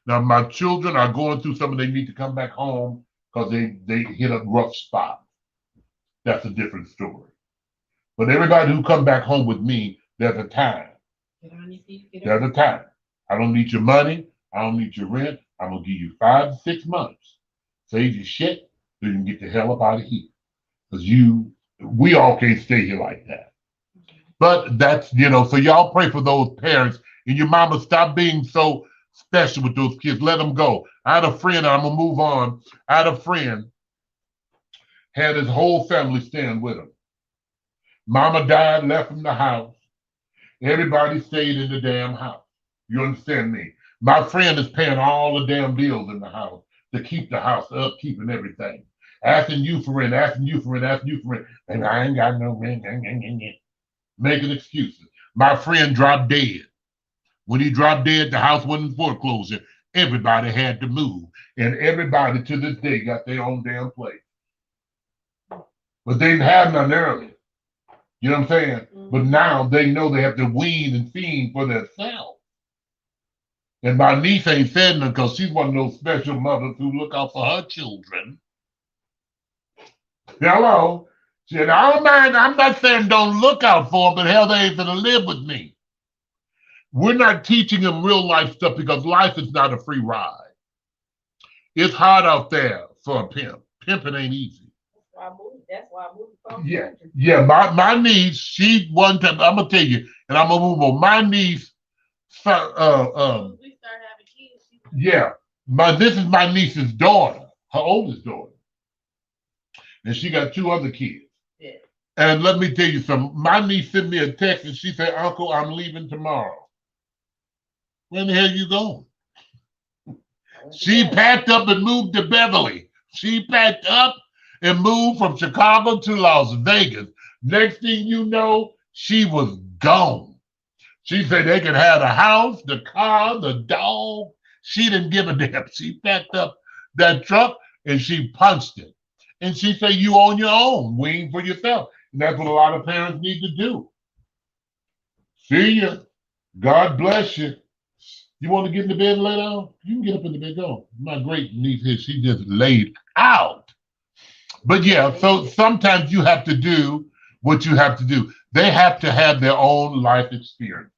Now, my children are going through something. They need to come back home because they hit a rough spot. That's a different story. But everybody who come back home with me, there's a time. There's a time. I don't need your money. I don't need your rent. I'm going to give you 5 to 6 months. Save your shit so you can get the hell up out of here. Because we all can't stay here like that. But that's, so y'all pray for those parents and your mama. Stop being so special with those kids. Let them go. I had a friend, I'm going to move on. I had a friend, had his whole family staying with him. Mama died, left him the house. Everybody stayed in the damn house. You understand me? My friend is paying all the damn bills in the house to keep the house up, keeping everything. Asking you for rent, asking you for rent, asking you for rent. And I ain't got no rent. Making excuses. My friend dropped dead. When he dropped dead, the house wasn't in foreclosure. Everybody had to move. And everybody to this day got their own damn place. But they didn't have none earlier. You know what I'm saying? Mm-hmm. But now they know they have to wean and feed for themselves. And my niece ain't said nothing because she's one of those special mothers who look out for her children. Hello. She said, I don't mind. I'm not saying don't look out for them, but hell, they ain't gonna live with me. We're not teaching them real life stuff because life is not a free ride. It's hard out there for a pimp. Pimping ain't easy. That's why I moved from. Yeah. My niece, she one time, I'm gonna tell you, and I'm gonna move on. My niece, we start having kids. Yeah, this is my niece's daughter, her oldest daughter, and she got 2 other kids. Yeah. And let me tell you something. My niece sent me a text and she said, "Uncle, I'm leaving tomorrow." Where the hell you going? She packed up and moved to Beverly. She packed up and moved from Chicago to Las Vegas. Next thing you know, she was gone. She said they could have the house, the car, the dog. She didn't give a damn. She packed up that truck and she punched it. And she said, you on your own, wean for yourself. And that's what a lot of parents need to do. See ya. God bless you. You want to get in the bed and lay down? You can get up in the bed, go. My great niece here, she just laid out. But yeah, so sometimes you have to do what you have to do. They have to have their own life experience.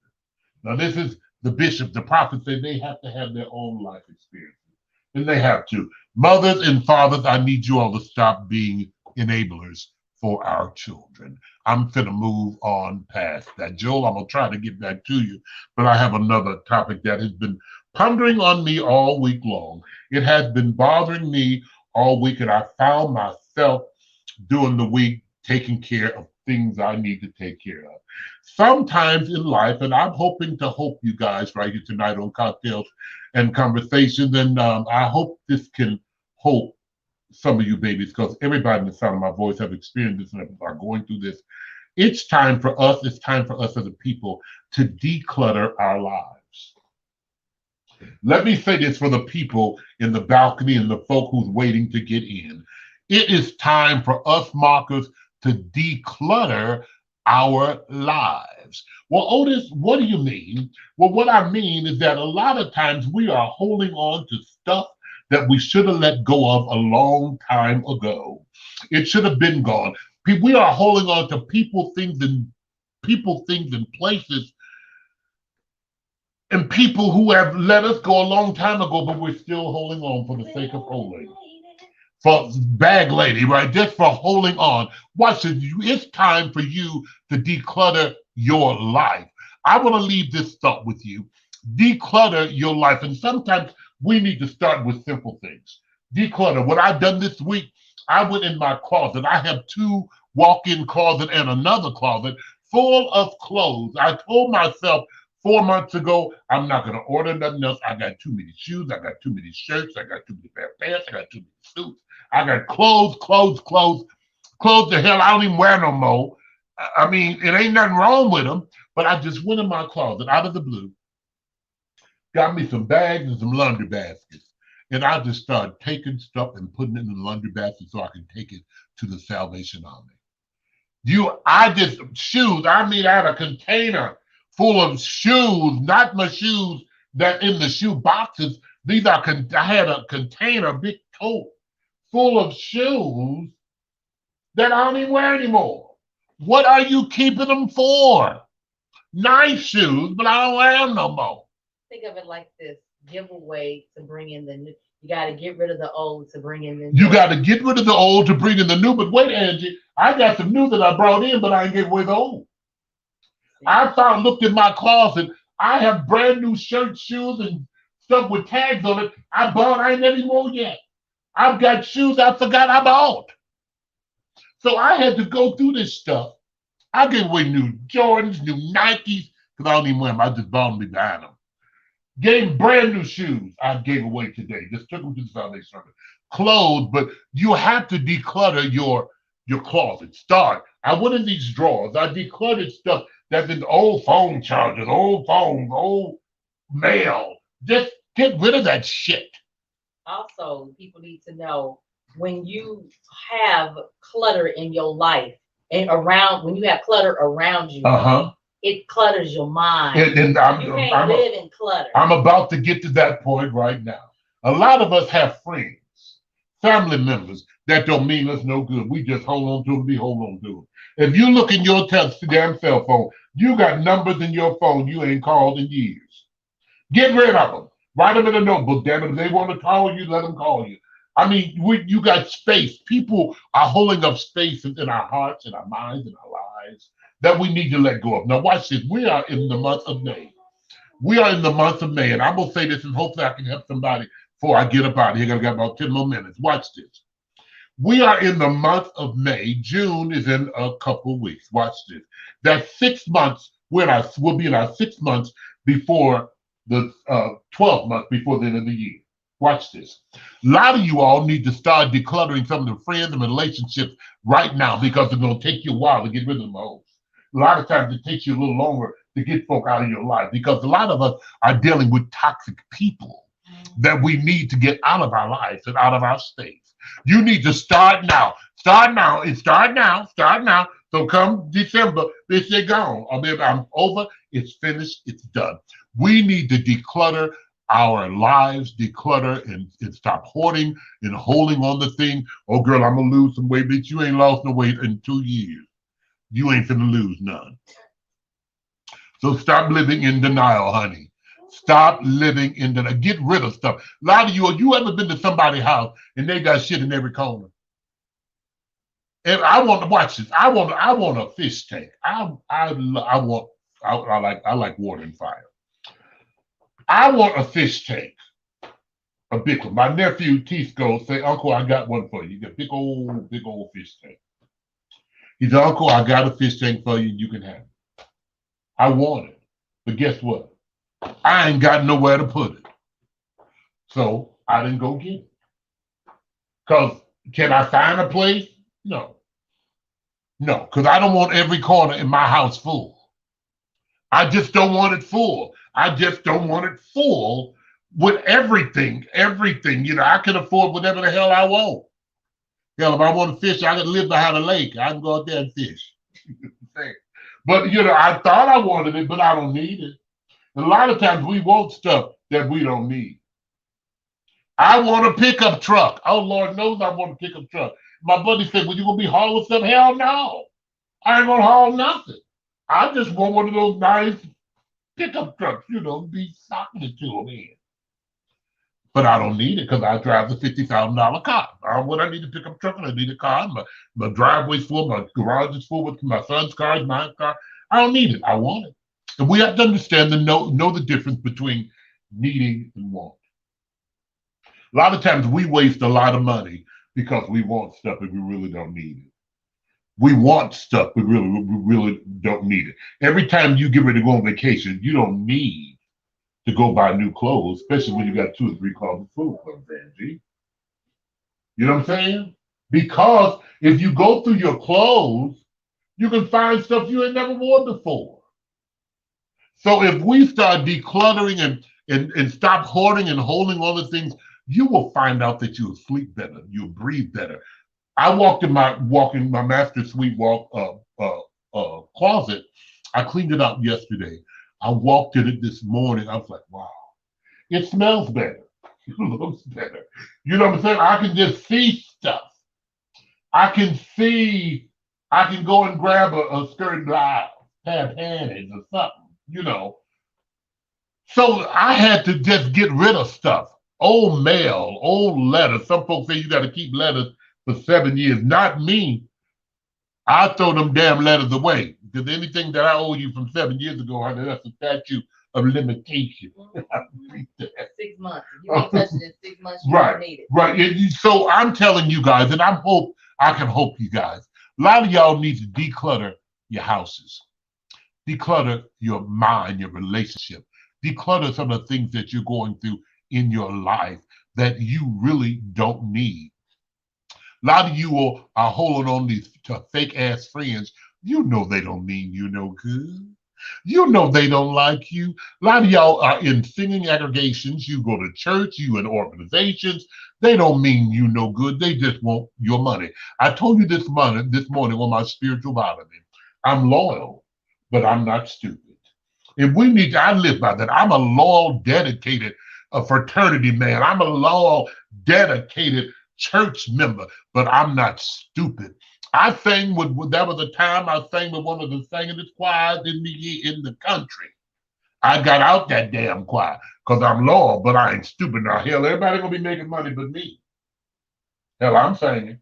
Now, this is the bishop, the prophet said they have to have their own life experiences. And they have to. Mothers and fathers, I need you all to stop being enablers for our children. I'm finna move on past that. Joel, I'm gonna try to get back to you, but I have another topic that has been pondering on me all week long. It has been bothering me all week, and I found myself during the week taking care of things I need to take care of. Sometimes in life, and I'm hoping to help you guys right here tonight on Cocktails and Conversations, and I hope this can help some of you babies, because everybody in the sound of my voice have experienced this and are going through this. It's time for us as a people to declutter our lives. Let me say this for the people in the balcony and the folk who's waiting to get in. It is time for us markers to declutter our lives. Well, Otis, what do you mean? Well, what I mean is that a lot of times we are holding on to stuff that we should have let go of a long time ago. It should have been gone. We are holding on to people, things, and places, and people who have let us go a long time ago, but we're still holding on for the sake of holding. For bag lady, right? Just for holding on. Watch it. It's time for you to declutter your life. I want to leave this thought with you. Declutter your life. And sometimes we need to start with simple things. Declutter. What I've done this week, I went in my closet. I have 2 walk-in closet and another closet full of clothes. I told myself 4 months ago, I'm not going to order nothing else. I got too many shoes. I got too many shirts. I got too many pair of pants. I got too many suits. I got clothes the hell I don't even wear no more. I mean, it ain't nothing wrong with them, but I just went in my closet out of the blue, got me some bags and some laundry baskets, and I just started taking stuff and putting it in the laundry basket so I can take it to the Salvation Army. Shoes, I mean, I had a container full of shoes, not my shoes that in the shoe boxes. I had a container, big tote, full of shoes that I don't even wear anymore. What are you keeping them for? Nice shoes, but I don't wear them no more. Think of it like this: giveaway to bring in the new. You got to get rid of the old to bring in the new. You got to get rid of the old to bring in the new. But wait, Angie, I got some new that I brought in, but I ain't gave away the old. Looked in my closet. I have brand new shirts, shoes, and stuff with tags on it. I ain't never even worn yet. I've got shoes I forgot I bought. So I had to go through this stuff. I gave away new Jordans, new Nikes, because I don't even wear them. I just bought them behind them. Gave brand new shoes I gave away today. Just took them to the Salvation Army. Clothes, but you have to declutter your closet. I went in these drawers. I decluttered stuff that's in old phone chargers, old phones, old mail. Just get rid of that shit. Also, people need to know when you have clutter in your life and when you have clutter around you, it clutters your mind. You can't live in clutter. I'm about to get to that point right now. A lot of us have friends, family members that don't mean us no good. We just hold on to them, hold on to them. If you look in your damn cell phone, you got numbers in your phone you ain't called in years. Get rid of them. Write them in a notebook, damn it. If they want to call you, let them call you. I mean, you got space. People are holding up space in our hearts, in our minds, in our lives that we need to let go of. Now, watch this. We are in the month of May. And I'm going to say this, and hopefully I can help somebody before I get up out of here. I got about 10 more minutes. Watch this. We are in the month of May. June is in a couple of weeks. Watch this. That's 6 months. We'll be in our 6 months before the 12th month before the end of the year. Watch this. A lot of you all need to start decluttering some of the friends and relationships right now, because it's going to take you a while to get rid of them all. A lot of times it takes you a little longer to get folk out of your life, because a lot of us are dealing with toxic people that we need to get out of our lives and out of our states. You need to start now. Start now. So come December, they say gone. I mean, I'm over. It's finished. It's done. We need to declutter our lives, declutter and stop hoarding and holding on to things. Oh, girl, I'm going to lose some weight. Bitch, you ain't lost no weight in 2 years. You ain't finna lose none. So stop living in denial, honey. Stop living in denial. Get rid of stuff. A lot of you ever been to somebody's house and they got shit in every corner? And I want to watch this. I want a fish tank. I like water and fire. I want a fish tank, a big one. My nephew Tisco say, Uncle, I got one for you. You got big old fish tank. He said, Uncle, I got a fish tank for you. You can have it. I want it, but guess what? I ain't got nowhere to put it. So I didn't go get it. Because Can I find a place? No. No, because I don't want every corner in my house full. I just don't want it full. I just don't want it full with everything. Everything. I can afford whatever the hell I want. Hell, if I want to fish, I can live behind a lake. I can go out there and fish. But I thought I wanted it, but I don't need it. And a lot of times we want stuff that we don't need. I want a pickup truck. Oh, Lord knows I want a pickup truck. My buddy said, well, you going to be hauling stuff? Hell no. I ain't going to haul nothing. I just want one of those nice pickup trucks, be socking it to them in. But I don't need it because I drive the $50,000 car. What I need a pickup truck and I need a car. My driveway's full, my garage is full with my son's car, my car. I don't need it. I want it. And we have to understand and know the difference between needing and want. A lot of times we waste a lot of money because we want stuff and we really don't need it. We want stuff, but we really don't need it. Every time you get ready to go on vacation, you don't need to go buy new clothes, especially when you got 2 or 3 clothes full of clothes, Angie. You know what I'm saying? Because if you go through your clothes, you can find stuff you ain't never worn before. So if we start decluttering and stop hoarding and holding all the things, you will find out that you'll sleep better, you'll breathe better. I walked in my master suite closet. I cleaned it out yesterday. I walked in it this morning. I was like, wow, it smells better. It looks better. You know what I'm saying? I can just see stuff. I can go and grab a skirt and blouse, have panties or something, So I had to just get rid of stuff. Old mail, old letters. Some folks say you got to keep letters for 7 years. Not me. I throw them damn letters away because anything that I owe you from 7 years ago, that's a statute of limitation. 6 months. If you ain't touched it in 6 months, you Right, don't need it. right. So I'm telling you guys, and I can hope you guys, a lot of y'all need to declutter your houses, declutter your mind, your relationship, declutter some of the things that you're going through in your life that you really don't need. A lot of you are holding on to fake ass friends. You know they don't mean you no good. You know they don't like you. A lot of y'all are in singing aggregations. You go to church, you in organizations. They don't mean you no good. They just want your money. I told you this morning on my spiritual vitamin, I'm loyal, but I'm not stupid. If we need to, I live by that. I'm a loyal, dedicated fraternity man. I'm a loyal, dedicated church member, but I'm not stupid. I sang that was the time I sang with one of the singing choirs in the country. I got out that damn choir because I'm loyal, but I ain't stupid. Now, hell, everybody gonna be making money but me. Hell, I'm singing.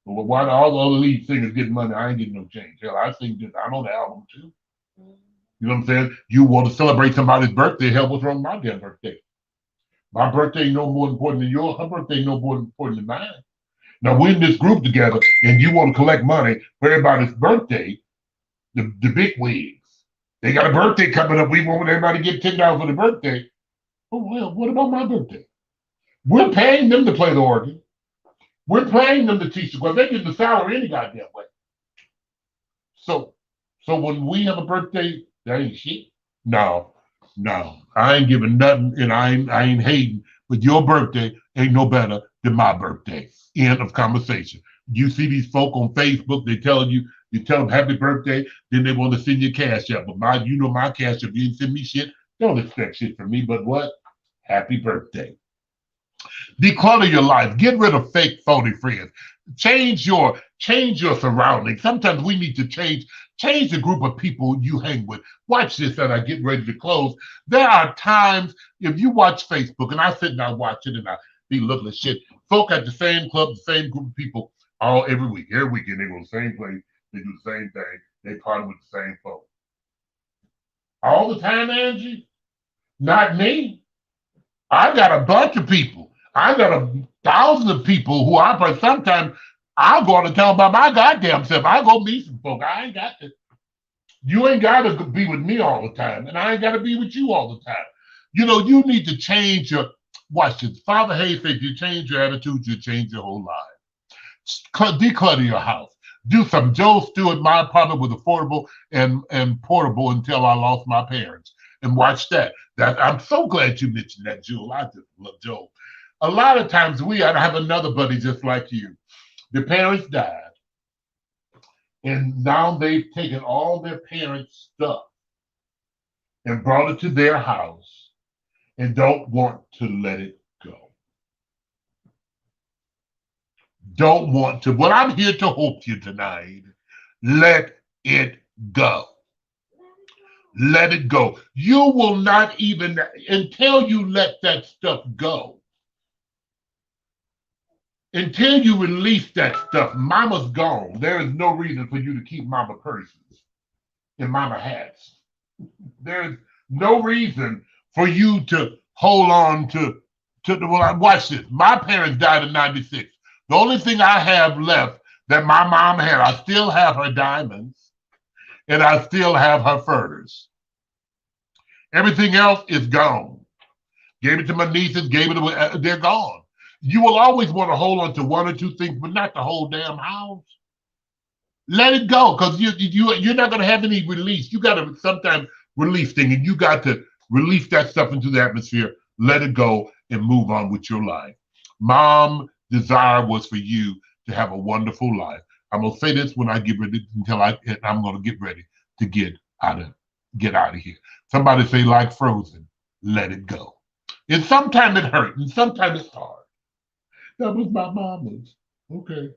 But why all the other lead singers get money? I ain't getting no change. Hell, I sing just, I'm on the album too. You know what I'm saying? You want to celebrate somebody's birthday? Hell, what's wrong with my damn birthday? My birthday ain't no more important than yours. Her birthday ain't no more important than mine. Now we're in this group together, and you want to collect money for everybody's birthday. The big wigs, they got a birthday coming up. We want everybody to get $10 for the birthday. Oh well, what about my birthday? We're paying them to play the organ. We're paying them to teach the class. They get the salary any goddamn way. So when we have a birthday, that ain't shit. No, I ain't giving nothing, and I ain't hating. But your birthday ain't no better than my birthday. End of conversation. You see these folk on Facebook, you tell them happy birthday, then they want to send you cash up. But my cash up, you didn't send me shit, don't expect shit from me, but what? Happy birthday. Declutter your life. Get rid of fake, phony friends. Change your surroundings. Sometimes we need to change the group of people you hang with. Watch this as I get ready to close. There are times, if you watch Facebook, and I sit and I watch it and I be looking at shit, folk at the same club, the same group of people every week. Every weekend they go to the same place, they do the same thing, they party with the same folk. All the time, Angie? Not me. I got a bunch of people. I got 1,000 of people who sometimes I'll go out of town by my goddamn self. I go meet some folk. I ain't got to. You ain't got to be with me all the time, and I ain't got to be with you all the time. You need to change your. Watch this. Father Hayes said, if you change your attitude, you change your whole life. Declutter your house. Do something. Joe Stewart, my apartment was affordable and portable until I lost my parents. And watch that. I'm so glad you mentioned that, Jewel. I just love Joel. A lot of times I have another buddy just like you. The parents died, and now they've taken all their parents' stuff and brought it to their house and don't want to let it go. Don't want to. Well, I'm here to hope you tonight. Let it go. Let it go. You will not even, until you let that stuff go, until you release that stuff, mama's gone. There is no reason for you to keep mama purses and mama hats. There's no reason for you to hold on to well, watch this. My parents died in 96. The only thing I have left that my mom had, I still have her diamonds and I still have her furs. Everything else is gone. Gave it to my nieces, they're gone. You will always want to hold on to one or two things, but not the whole damn house. Let it go, because you're not going to have any release. You got to sometimes release things, and you got to release that stuff into the atmosphere, let it go, and move on with your life. Mom's desire was for you to have a wonderful life. I'm going to say this when I get ready, I'm going to get ready to get out of here. Somebody say, like Frozen, let it go. And sometimes it hurts, and sometimes it's hard. That was my mama's. Okay,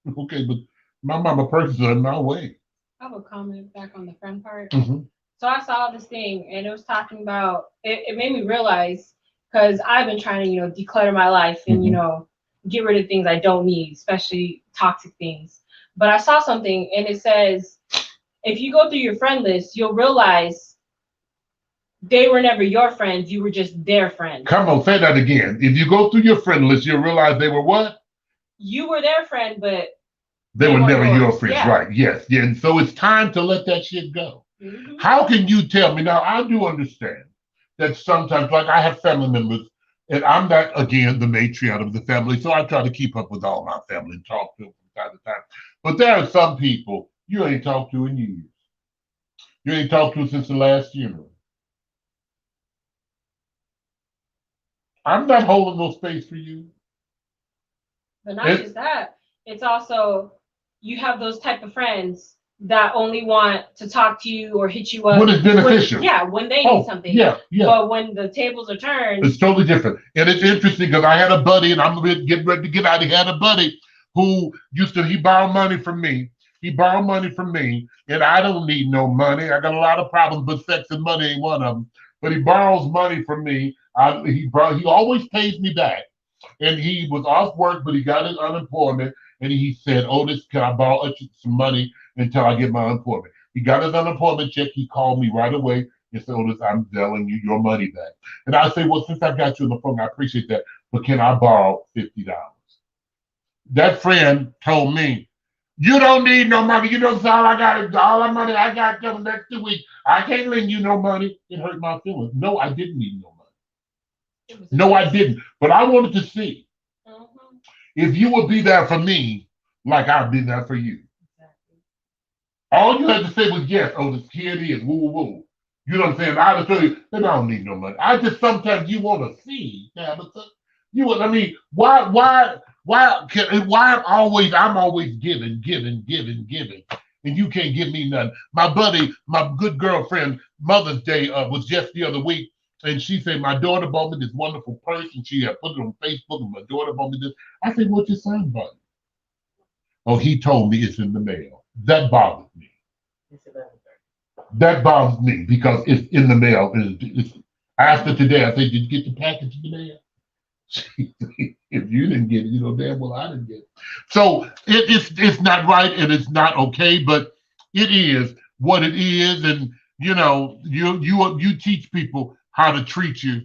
but my mama purchased it in my way. I have a comment back on the friend part. Mm-hmm. So I saw this thing, and it was talking about, it made me realize, because I've been trying to, declutter my life and, get rid of things I don't need, especially toxic things. But I saw something, and it says, if you go through your friend list, you'll realize they were never your friends. You were just their friends. Come on, say that again. If you go through your friend list, you'll realize they were what? You were their friend, but they were never your friends, yeah. Right? Yes. Yeah. And so it's time to let that shit go. Mm-hmm. How can you tell me now? I do understand that sometimes, like I have family members, and I'm not again the matriarch of the family, so I try to keep up with all my family and talk to them from time to time. But there are some people you ain't talked to in years. You ain't talked to since the last funeral. I'm not holding no space for you. But not just that. It's also, you have those type of friends that only want to talk to you or hit you up. When it's beneficial. When they need something. Yeah. But when the tables are turned. It's totally different. And it's interesting because I had a buddy, and I'm getting ready to get out. He had a buddy who he borrowed money from me. And I don't need no money. I got a lot of problems, but sex and money ain't one of them. But he borrows money from me. He always pays me back. And he was off work, but he got his unemployment. And he said, Otis, can I borrow some money until I get my unemployment? He got his unemployment check. He called me right away and said, Otis, I'm selling you your money back. And I said, well, since I got you on the phone, I appreciate that. But can I borrow $50? That friend told me, you don't need no money. All I got is all the money I got till the next 2 weeks. I can't lend you no money. It hurt my feelings. No, I didn't need no money. No, I didn't. But I wanted to see if you would be there for me like I've been there for you. Exactly. All you had to say was, yes, Otis, here it is. Woo, woo, woo. You know what I'm saying? I just tell you, I don't need no money. I just sometimes you want to see, Tabitha. Why I'm always giving, and you can't give me nothing. My buddy, my good girlfriend, Mother's Day was just the other week. And she said, my daughter bought me this wonderful purse, and she had put it on Facebook, and my daughter bought me this. I said, what's your son bought? Oh, he told me it's in the mail. That bothers me. That bothers me because it's in the mail. I asked her today, I said, did you get the package in the mail? She said, if you didn't get it, damn well I didn't get it. So it's not right and it's not okay, but it is what it is. And, you teach people how to treat you.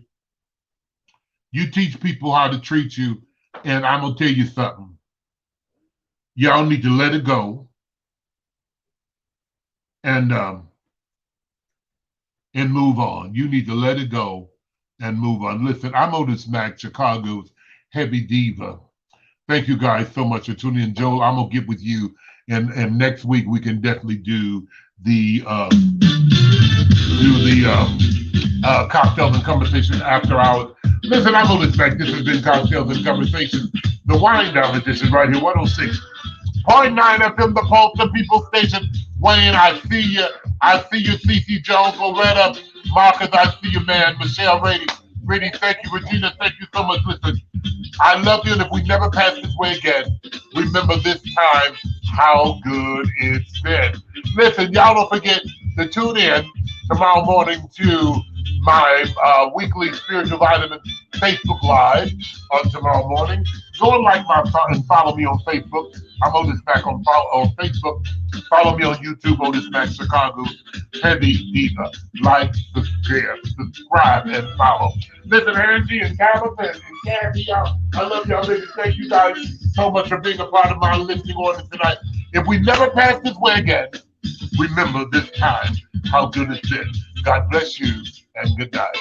You teach people how to treat you. And I'm going to tell you something. Y'all need to let it go. And move on. You need to let it go and move on. Listen, I'm Otis Mack, Chicago's heavy diva. Thank you guys so much for tuning in. Joel, I'm gonna get with you, and next week we can definitely do the cocktails and conversation after hours. Listen, I'm Otis Mack. This has been Cocktails and Conversation, the wind down edition right here, 106.9 FM, the Pulse, the People Station. Wayne, I see you. I see you, CC Jones, Loretta, Marcus, I see you, man. Michelle Rady, thank you. Regina, thank you so much. Listen, I love you, and if we never pass this way again, remember this time how good it's been. Listen, y'all don't forget to tune in tomorrow morning to my weekly spiritual vitamin Facebook Live on tomorrow morning. Go and like and follow me on Facebook. I'm Otis Mack on Facebook. Follow me on YouTube, Otis Mack Chicago's Heavy Diva. Like, subscribe, and follow. Listen, Angie and Tabitha and Gabby, y'all, I love y'all, ladies. Thank you guys so much for being a part of my listening order tonight. If we never pass this way again, remember this time how good it's been. God bless you and good night.